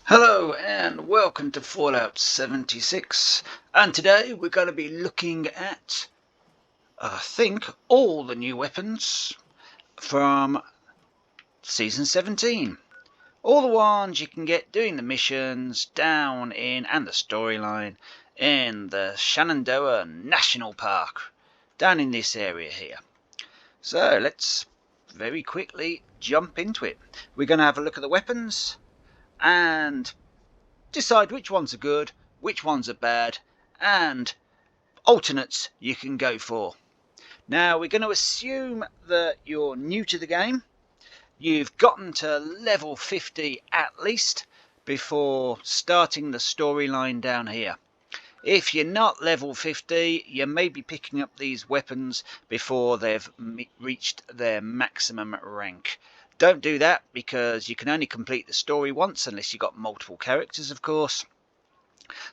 Hello and welcome to Fallout 76, and today we're going to be looking at, I think, all the new weapons from Season 17. All the ones you can get doing the missions down in, and the storyline, in the Shenandoah National Park, down in this area here. So let's very quickly jump into it. We're going to have a look at the weapons and decide which ones are good, which ones are bad, and alternates you can go for. Now we're going to assume that you're new to the game. You've gotten to level 50 at least before starting the storyline down here. If you're not level 50, you may be picking up these weapons before they've reached their maximum rank. Don't do that, because you can only complete the story once, unless you've got multiple characters, of course.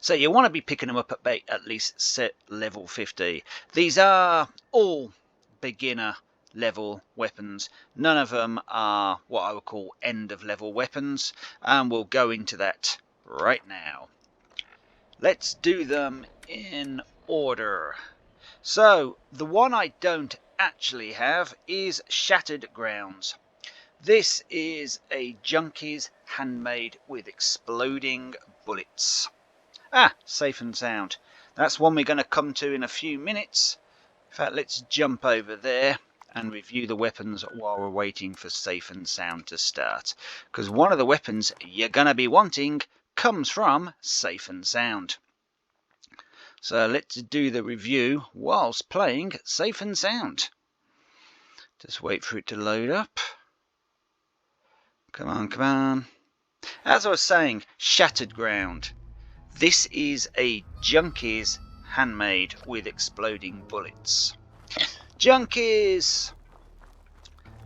So you want to be picking them up at least set level 50. These are all beginner level weapons. None of them are what I would call end of level weapons, and we'll go into that right now. Let's do them in order. So the one I don't actually have is Shattered Grounds. This is a Junkie's handmade with exploding bullets. Safe and sound. That's one we're going to come to in a few minutes. In fact, let's jump over there and review the weapons while we're waiting for safe and sound to start. Because one of the weapons you're going to be wanting comes from safe and sound. So let's do the review whilst playing safe and sound. Just wait for it to load up. Come on, come on. As I was saying, Shattered Ground. This is a Junkie's handmade with exploding bullets. Junkie's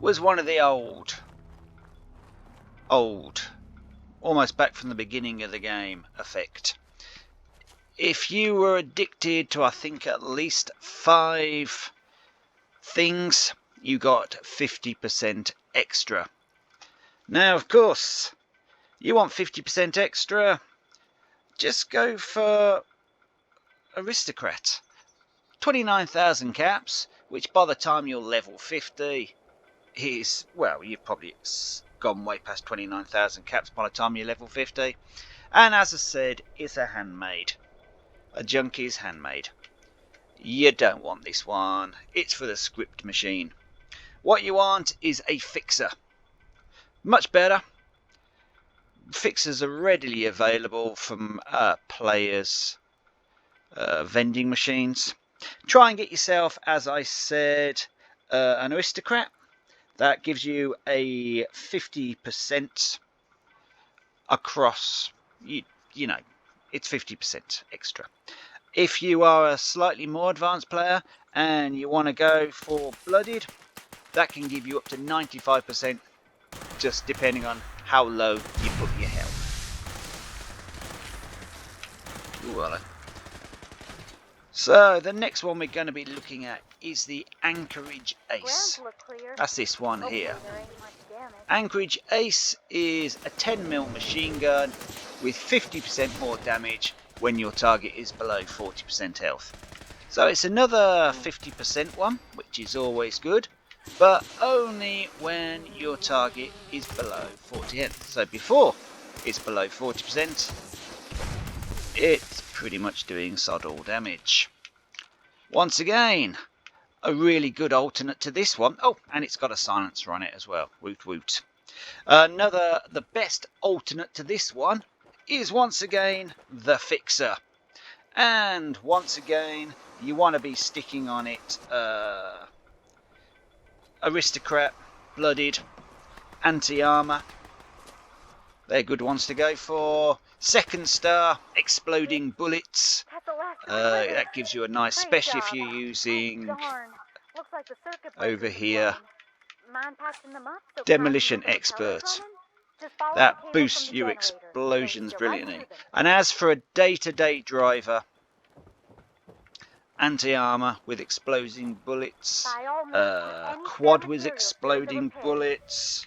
was one of the old, almost back from the beginning of the game effect. If you were addicted to, I think, at least 5 things, you got 50% extra. Now, of course, you want 50% extra, just go for Aristocrat. 29,000 caps, which by the time you're level 50 is, well, you've probably gone way past 29,000 caps by the time you're level 50. And as I said, it's a handmade. A Junkie's handmade. You don't want this one. It's for the script machine. What you want is a fixer. Much better. Fixers are readily available from players' vending machines. Try and get yourself, as I said, an Aristocrat. That gives you a 50% across, you know, it's 50% extra. If you are a slightly more advanced player and you want to go for Blooded, that can give you up to 95%, just depending on how low you put your health. Ooh, hello. So the next one we're going to be looking at is the Anchorage Ace. That's this one here. Anchorage Ace is a 10mm machine gun with 50% more damage when your target is below 40% health. So it's another 50% one, which is always good, but only when your target is below 40 health. So before it's below 40%, it's pretty much doing sod all damage. Once again, a really good alternate to this one. Oh, and it's got a silencer on it as well. Woot woot. The best alternate to this one is once again the Fixer. And once again, you want to be sticking on it Aristocrat, Blooded, Anti-Armor. They're good ones to go for. Second star, Exploding Bullets. That gives you a nice, especially if you're using over here Demolition Expert. That boosts your explosions brilliantly. And as for a day-to-day driver, Anti-Armor with exploding bullets, quad with exploding bullets,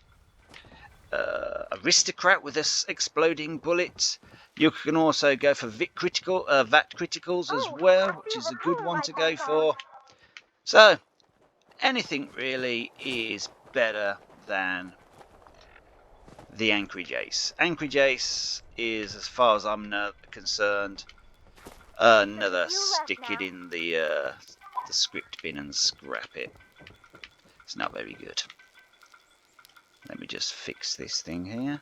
aristocrat with this exploding bullet. You can also go for VAT criticals as well, which is a good one to go for. So anything really is better than the Anchorage Ace. Anchorage Ace is, as far as I'm concerned, another stick it in the script bin and scrap it. It's not very good. Let me just fix this thing here.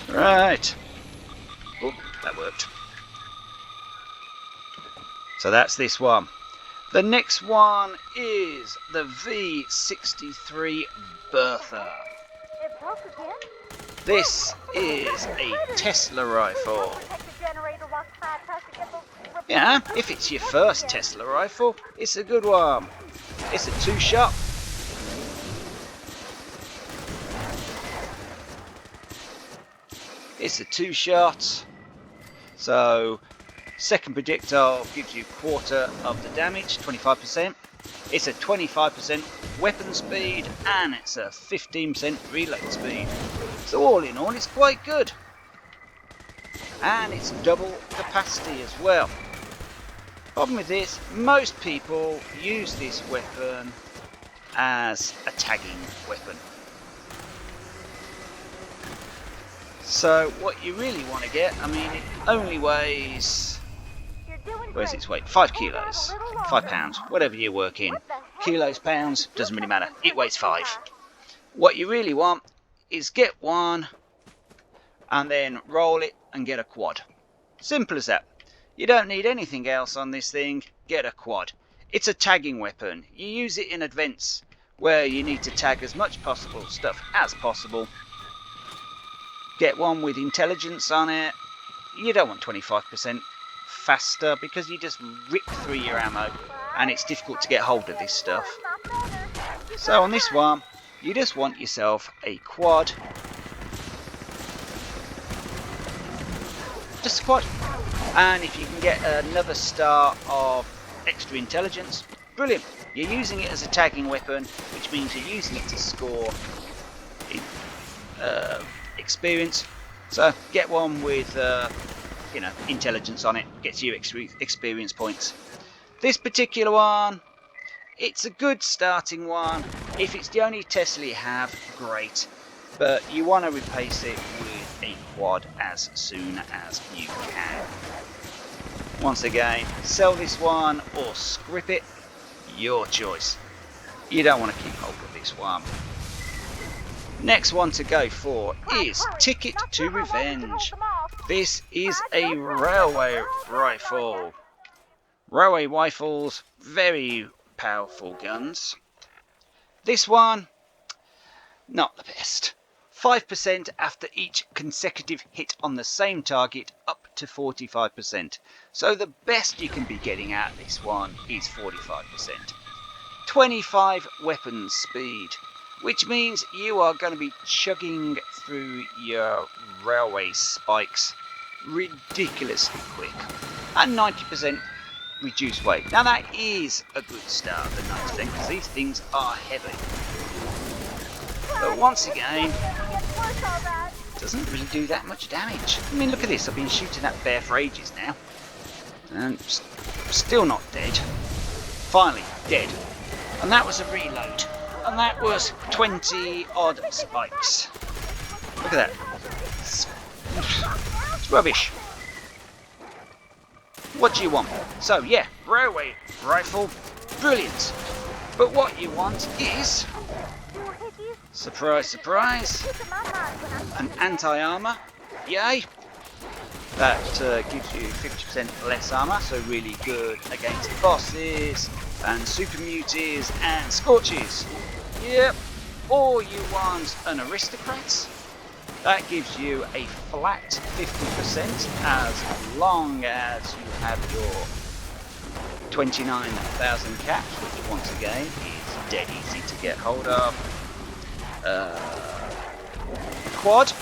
Right. Oh, that worked. So that's this one. The next one is the V63 Berther. This is a Tesla rifle. Yeah, if it's your first Tesla rifle, it's a good one. It's a 2-shot. It's a 2-shot. So second projectile gives you quarter of the damage, 25%. It's a 25% weapon speed and it's a 15% reload speed. So all in all, it's quite good. And it's double capacity as well. Problem with this, most people use this weapon as a tagging weapon. So what you really want to get, I mean, it only weighs, where's its weight? 5 kilos, 5 pounds, whatever you work in. Kilos, pounds, doesn't really matter. It weighs 5. What you really want is get one and then roll it and get a quad. Simple as that. You don't need anything else on this thing. Get a quad. It's a tagging weapon. You use it in events where you need to tag as much possible stuff as possible. Get one with intelligence on it. You don't want 25% faster because you just rip through your ammo and it's difficult to get hold of this stuff. So on this one, you just want yourself a quad. Just a quad. And if you can get another star of extra intelligence, brilliant. You're using it as a tagging weapon, which means you're using it to score experience. So get one with intelligence on it, gets you experience points. This particular one, it's a good starting one. If it's the only Tesla you have, great, but you want to replace it with a quad as soon as you can. Once again, sell this one or scrip it, your choice. You don't want to keep hold of this one. Next one to go for is Ticket to Revenge. This is a railway rifle. Railway rifles, very powerful guns. This one, not the best. 5% after each consecutive hit on the same target, up to 45%. So the best you can be getting at this one is 45%. 25 weapon speed, which means you are going to be chugging through your railway spikes ridiculously quick. And 90% reduced weight. Now that is a good start, the 90%, because these things are heavy. But once again, it doesn't really do that much damage. I mean, look at this. I've been shooting that bear for ages now. And still not dead. Finally, dead. And that was a reload. And that was 20 odd spikes. Look at that. It's rubbish. What do you want? So yeah, railway rifle, brilliant. But what you want is, surprise, surprise, an anti-armor. Yay! That gives you 50% less armor, so really good against bosses and super muties and scorches. Yep. Or you want an aristocrat. That gives you a flat 50% as long as you have your 29,000 caps, which once again is dead easy to get hold of. Quad,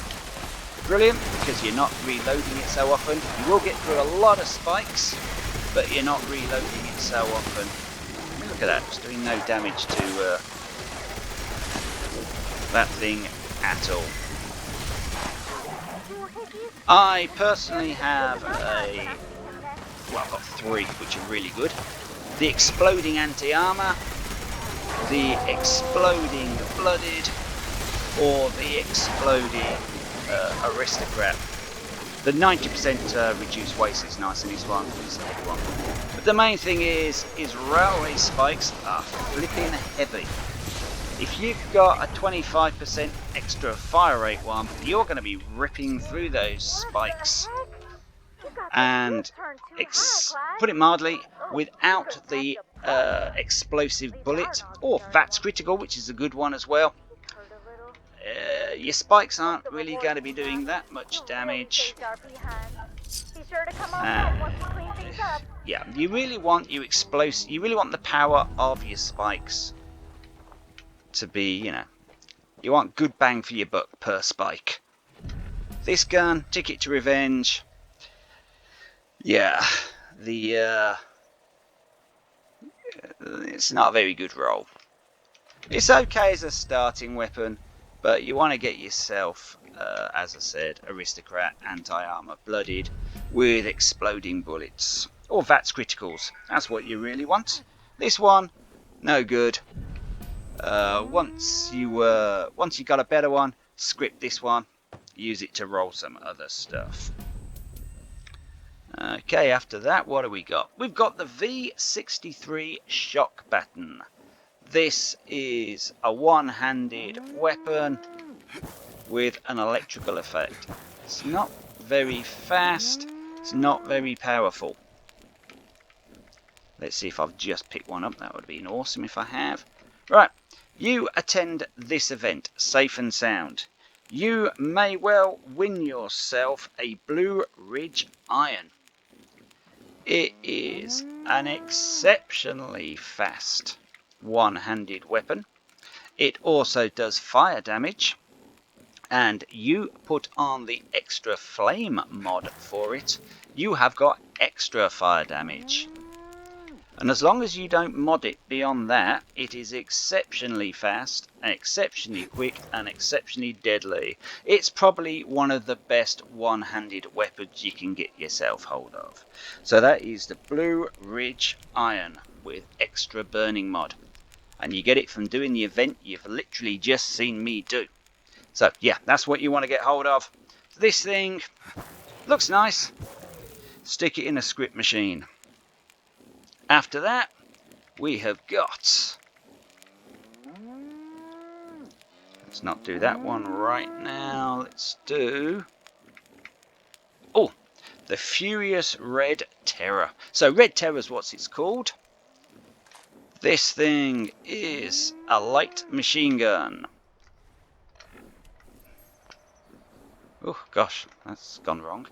brilliant, because you're not reloading it so often. You will get through a lot of spikes, but you're not reloading it so often. I mean, look at that, it's doing no damage to that thing at all. I personally have I've got 3 which are really good. The exploding anti-armor, the exploding blooded, or the exploding aristocrat. The 90% reduced waste is nice in this one, it's a heavy one. But the main thing is railway spikes are flipping heavy. If you've got a 25% extra fire rate one, you're going to be ripping through those spikes. And put it mildly, without the explosive bullet, or VATS critical, which is a good one as well, your spikes aren't really going to be doing that much damage. Yeah, you really want your explosive. You really want the power of your spikes to be, you want good bang for your buck per spike. This gun, Ticket to Revenge. Yeah, it's not a very good roll. It's okay as a starting weapon, but you want to get yourself, as I said, aristocrat, anti-armor, blooded, with exploding bullets, or VATS criticals. That's what you really want. This one, no good. Once you got a better one, script this one, use it to roll some other stuff. Okay, after that, what do we got? We've got the V63 Shock Baton. This is a one-handed weapon with an electrical effect. It's not very fast, it's not very powerful. Let's see if I've just picked one up. That would have been awesome if I have. Right, you attend this event safe and sound. You may well win yourself a Blue Ridge Iron. It is an exceptionally fast one-handed weapon. It also does fire damage, and you put on the extra flame mod for it, you have got extra fire damage. And as long as you don't mod it beyond that, it is exceptionally fast, exceptionally quick, and exceptionally deadly. It's probably one of the best one-handed weapons you can get yourself hold of. So that is the Blue Ridge Iron with extra burning mod. And you get it from doing the event you've literally just seen me do. So yeah, that's what you want to get hold of. This thing looks nice. Stick it in a script machine. After that, we have got... Let's not do that one right now. Let's do... Oh, the Furious Red Terror. So Red Terror is what it's called. This thing is a light machine gun. Oh gosh, that's gone wrong.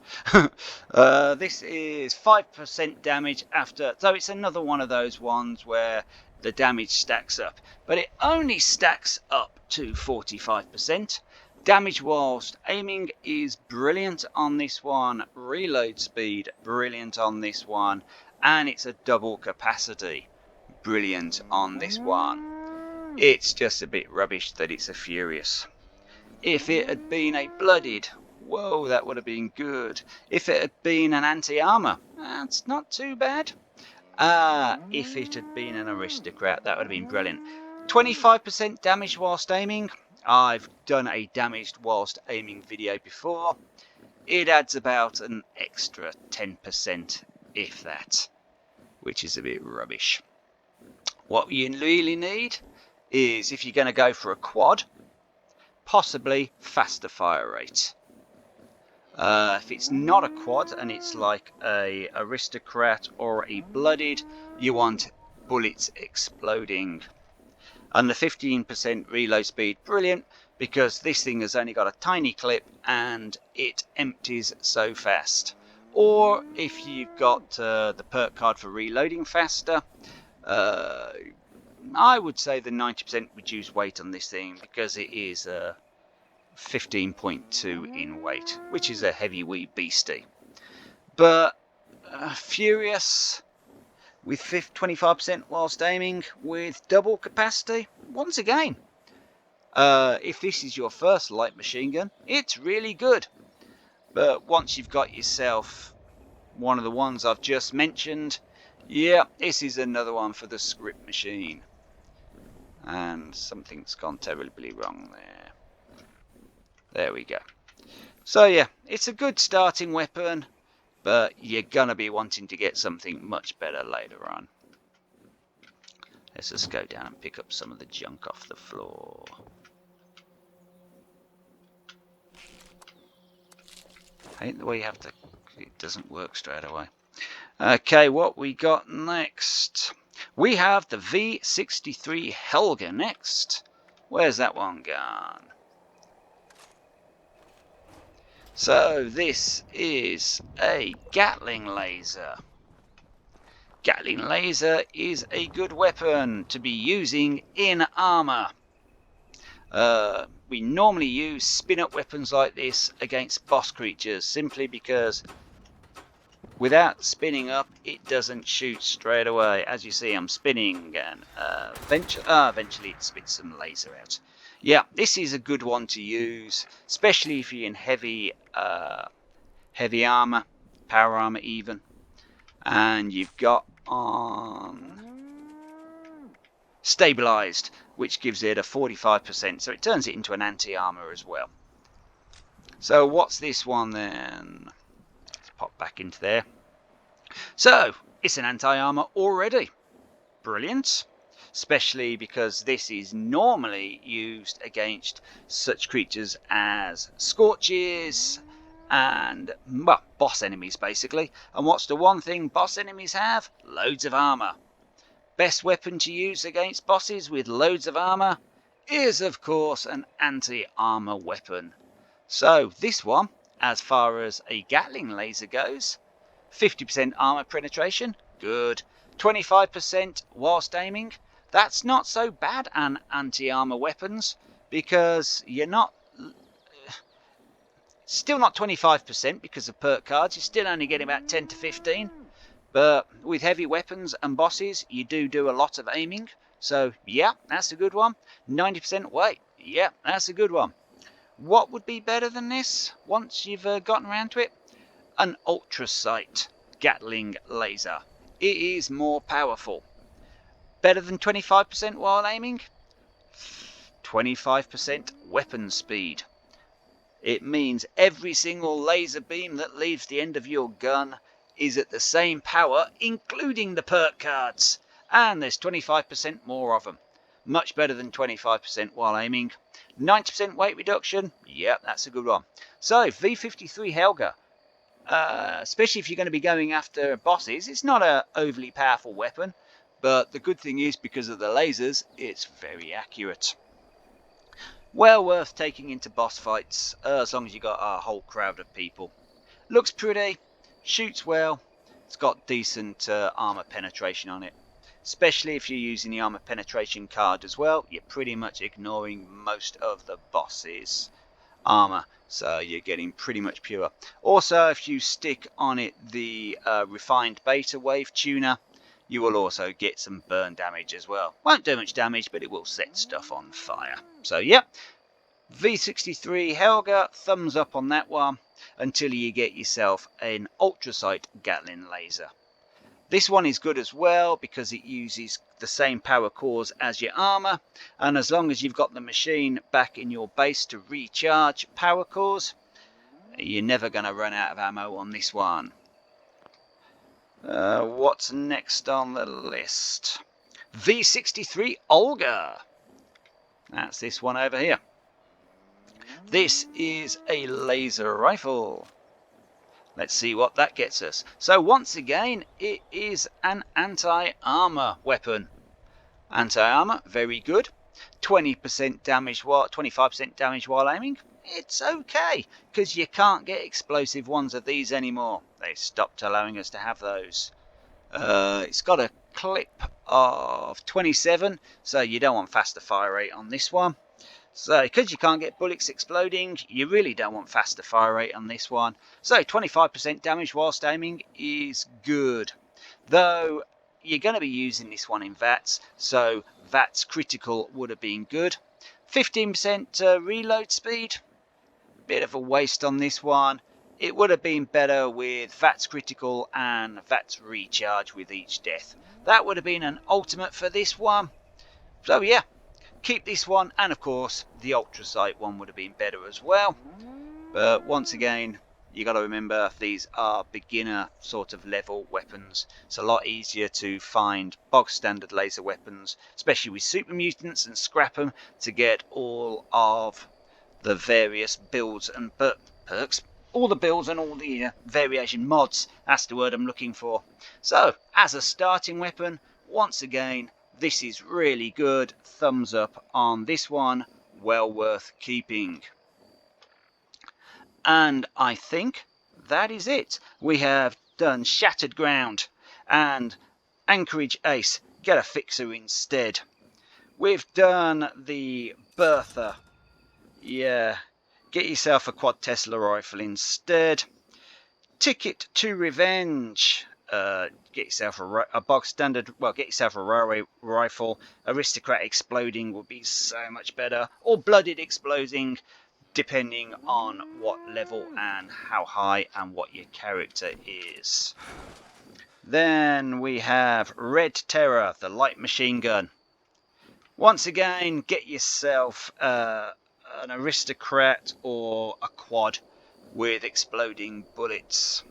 This is 5% damage after, so it's another one of those ones where the damage stacks up, but it only stacks up to 45%. Damage whilst aiming is brilliant on this one, reload speed brilliant on this one, and it's a double capacity, brilliant on this one. It's just a bit rubbish that it's a Furious. If it had been a blooded, whoa, that would have been good. If it had been an anti-armor, that's not too bad. If it had been an aristocrat, that would have been brilliant. 25% damage whilst aiming. I've done a damaged whilst aiming video before. It adds about an extra 10%, if that, which is a bit rubbish. What you really need is, if you're going to go for a quad, possibly faster fire rate. If it's not a quad and it's like a aristocrat or a blooded, you want bullets exploding. And the 15% reload speed, brilliant, because this thing has only got a tiny clip and it empties so fast. Or if you've got the perk card for reloading faster, I would say the 90% reduced weight on this thing, because it is 15.2 in weight, which is a heavy wee beastie. But Furious with 25% whilst aiming with double capacity, once again, If this is your first light machine gun, it's really good. But once you've got yourself one of the ones I've just mentioned, yeah, this is another one for the script machine. And something's gone terribly wrong there. There we go. So yeah, it's a good starting weapon, but you're gonna be wanting to get something much better later on. Let's just go down and pick up some of the junk off the floor. Ain't the way you have to, it doesn't work straight away. Okay, what we got next? We have the V63 Helga next. Where's that one gone? So this is a Gatling laser. Gatling laser is a good weapon to be using in armor. We normally use spin-up weapons like this against boss creatures simply because without spinning up, it doesn't shoot straight away. As you see, I'm spinning, and eventually it spits some laser out. Yeah, this is a good one to use, especially if you're in heavy armor, power armor even, and you've got on stabilized, which gives it a 45%, so it turns it into an anti-armor as well. So what's this one then? Let's pop back into there. So it's an anti-armor already. Brilliant. Especially because this is normally used against such creatures as scorches and, well, boss enemies basically. And what's the one thing boss enemies have? Loads of armor. Best weapon to use against bosses with loads of armor is, of course, an anti-armor weapon. So this one, as far as a Gatling laser goes, 50% armor penetration, good. 25% whilst aiming, that's not so bad on anti-armor weapons because you're not, still not 25% because of perk cards, you're still only getting about 10 to 15. But with heavy weapons and bosses, you do a lot of aiming. So, yeah, that's a good one. 90% weight. Yeah, that's a good one. What would be better than this once you've gotten around to it? An ultra sight Gatling laser. It is more powerful. Better than 25% while aiming? 25% weapon speed. It means every single laser beam that leaves the end of your gun is at the same power, including the perk cards, and there's 25% more of them. Much better than 25% while aiming. 90% weight reduction, yeah, that's a good one. So, V63 Helga, especially if you're going to be going after bosses, it's not an overly powerful weapon, but the good thing is, because of the lasers, it's very accurate. Well worth taking into boss fights, as long as you've got a whole crowd of people. Looks pretty, shoots well, it's got decent armor penetration on it. Especially if you're using the armor penetration card as well, you're pretty much ignoring most of the boss's armor, so you're getting pretty much pure. Also, if you stick on it the refined beta wave tuner, you will also get some burn damage as well. Won't do much damage, but it will set stuff on fire. So yeah, V63 Helga, thumbs up on that one until you get yourself an ultrasight Gatling laser. This one is good as well because it uses the same power cores as your armor, and as long as you've got the machine back in your base to recharge power cores, you're never going to run out of ammo on this one. What's next on the list? V63 Olga. That's this one over here. This is a laser rifle. Let's see what that gets us. So once again, it is an anti-armor weapon. Anti-armor, very good. 20% damage while 25% damage while aiming. It's okay, because you can't get explosive ones of these anymore. They stopped allowing us to have those. It's got a clip of 27, so you don't want faster fire rate on this one. So, because you can't get bullets exploding, you really don't want faster fire rate on this one. So, 25% damage whilst aiming is good. Though, you're going to be using this one in VATS, so VATS critical would have been good. 15% reload speed. Bit of a waste on this one. It would have been better with VATS critical and VATS recharge with each death. That would have been an ultimate for this one. So yeah, keep this one, and of course the Ultra Sight one would have been better as well. But once again, you got to remember these are beginner sort of level weapons. It's a lot easier to find bog standard laser weapons, especially with super mutants, and scrap them to get all of the various builds and perks, all the builds and all the variation mods. That's the word I'm looking for. So as a starting weapon, once again, this is really good. Thumbs up on this one, well worth keeping. And I think that is it. We have done Shattered Ground and Anchorage Ace, get a fixer instead. We've done the Berther. Yeah, get yourself a quad Tesla rifle instead. Ticket to Revenge. Get yourself a bog standard, well, get yourself a railway rifle. Aristocrat Exploding would be so much better. Or Blooded Exploding, depending on what level and how high and what your character is. Then we have Red Terror, the light machine gun. Once again, get yourself an Aristocrat or a quad with exploding bullets.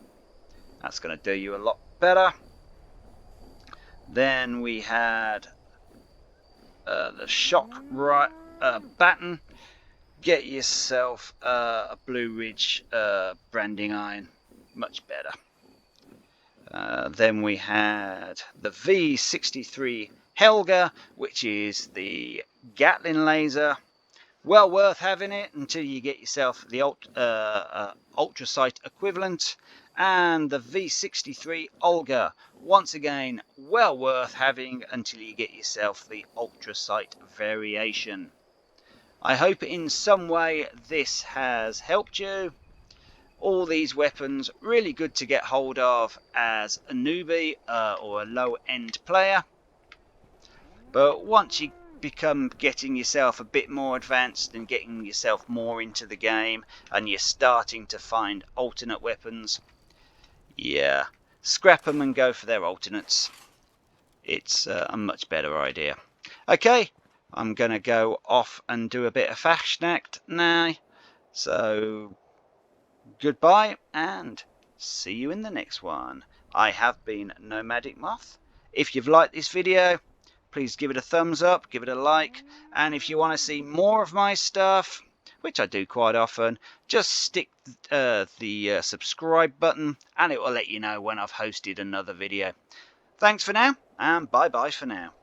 That's going to do you a lot better. Then we had the Shock Baton. Get yourself a Blue Ridge branding iron, much better. Then we had the V63 Helga, which is the Gatling laser. Well worth having it until you get yourself the Ultra Sight equivalent. And the V63 Olga, once again, well worth having until you get yourself the Ultra Sight variation. I hope in some way this has helped you. All these weapons really good to get hold of as a newbie or a low-end player. But once you become getting yourself a bit more advanced and getting yourself more into the game and you're starting to find alternate weapons, yeah, scrap them and go for their alternates. It's a much better idea. Okay, I'm going to go off and do a bit of Fashnacht now. So, goodbye and see you in the next one. I have been Nomadic Moth. If you've liked this video, please give it a thumbs up, give it a like. And if you want to see more of my stuff, which I do quite often, just stick the subscribe button and it will let you know when I've hosted another video. Thanks for now, and bye bye for now.